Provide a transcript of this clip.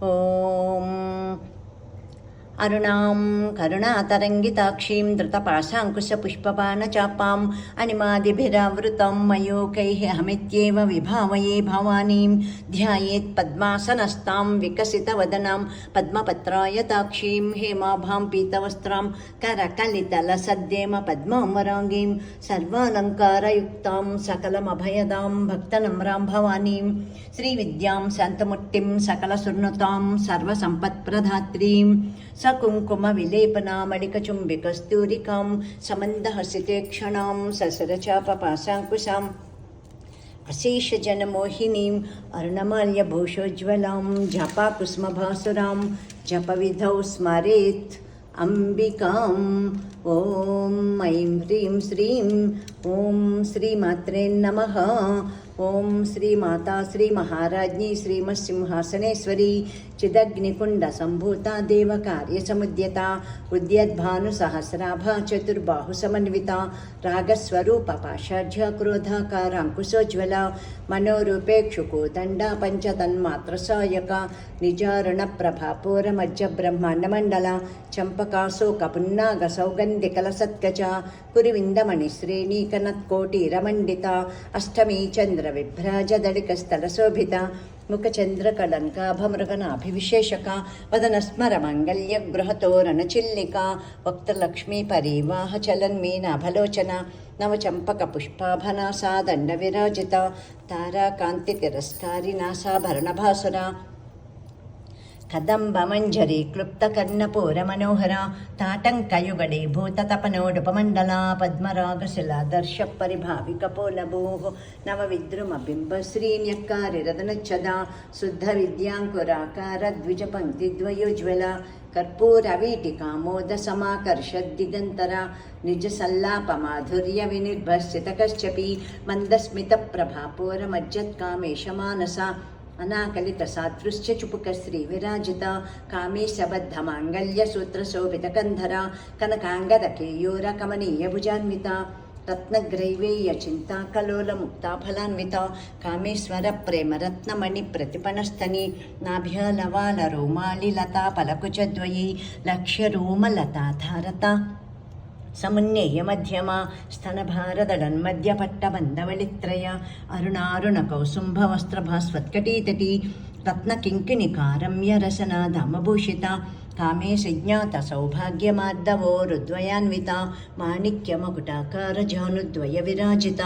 ఓం అరుణాం కరుణాతరంగితాక్షీం ధృతపాశాంకుశపుష్పబాణచాపాం అనిమాదిభిరావృతం మయూకైః అహమిత్యేవ విభావయే భవానీం ధ్యాయేత్ పద్మాసనస్తాం వికసితవదనాం పద్మపత్రాయతాక్షీం హేమాభాం పీతవస్త్రాం కరకలితలసద్దేమ పద్మాంబరాంగీం సర్వాలంకారయుక్తాం సకలమభయదాం భక్తనమ్రాం భవానీం శ్రీవిద్యాం శాంతముట్టిం సకలసుర్నుతాం సర్వసంపత్ప్రదాత్రీం సకుంకుమ విలేపనామళికచుంబికస్తూరికాం సమందహసితే క్షణాం ససరచాపపాశాంకుశాం అశేషజనమోహినీం అరుణమాల్యభూషోజ్వలాం జపాకుస్మభాసురాం జపవిధౌ స్మరేత్ అంబికాం. ఓం ఐం హ్రీం శ్రీం ఓం శ్రీమాత్రే నమః. ఓం శ్రీమాతా శ్రీమహారాజ్ఞీ శ్రీమత్సింహాసనేశ్వరీ చిదగ్నికుండ సంభూత దేవకార్యసముద్యత ఉద్యద్భానుసహస్రాభ చతుర్బాహు సమన్విత రాగస్వరూప పాషాఢ్య క్రోధాకారాంకుశోజ్వల మనోరూపేక్షుకోదండ పంచతన్మాత్రసాయక నిజారుణ ప్రభాపూరమజ్జ బ్రహ్మాండమండల చంపకాశోక పున్నాగ సౌగంధికలసత్కచ కురివిందమణిశ్రేణీకనత్కోటిరమండిత అష్టమీ చంద్ర విభ్రాజదళికస్థలశోభిత ముఖచంద్రకళంకాభమృగనాభివిశేషక వదనస్మరమంగళ్య గృహతోరణచిల్లిక వక్తలక్ష్మీ పరివాహ చలన్మీనాభలోచన నవచంపక పుష్పాభనాసా దండ విరాజిత తారాకాంతి తిరస్కారి నాసాభరణభాసుర కదంబమంజరి క్లుప్తకర్ణపూరమనోహర తాటంకయుగడే భూతతపనోడుపమండలా పద్మరాగశిలాదర్శ పరిభావికపోలభూః నవవిద్రుమబింబశ్రీన్యక్కారిరదనచ్చదా శుద్ధ విద్యాంకురాకార ద్విజపంక్తిద్వయోజ్వల కర్పూరవీటికామోద సమాకర్షద్దిగంతర నిజసల్లాపమాధుర్య వినిర్భర్సితకశ్చపి మందస్మిత ప్రభాపూరమజ్జత్కామేశమానస అనాకలిత సాదృశ్య చుపుక శ్రీ విరాజిత కామేశబద్ధ మాంగళ్య సూత్ర శోభిత కంధర కనకాంగద కేయూర కమనీయ భుజాన్విత రత్నగ్రైవేయ చింతా కలోల ముక్తాఫలాన్విత కామేశ్వర ప్రేమరత్నమణి ప్రతిపణస్థని నాభ్యలవాల రోమాలి లతా పలకుచద్వయీ లక్ష్య రోమలతాధారత సమున్నేయ మధ్యమా స్తనభారదళన్మధ్య పట్టబంధవళిత్రయ అరుణారుణ కౌసుంభవస్త్రభాస్వత్కటీతటీ రత్నకింకిణికారమ్య రసనాధామభూషిత కామే సజ్ఞాత సౌభాగ్యమార్దవో రుద్వయాన్విత మాణిక్యమకుటాకార జానుద్వయ విరాజిత.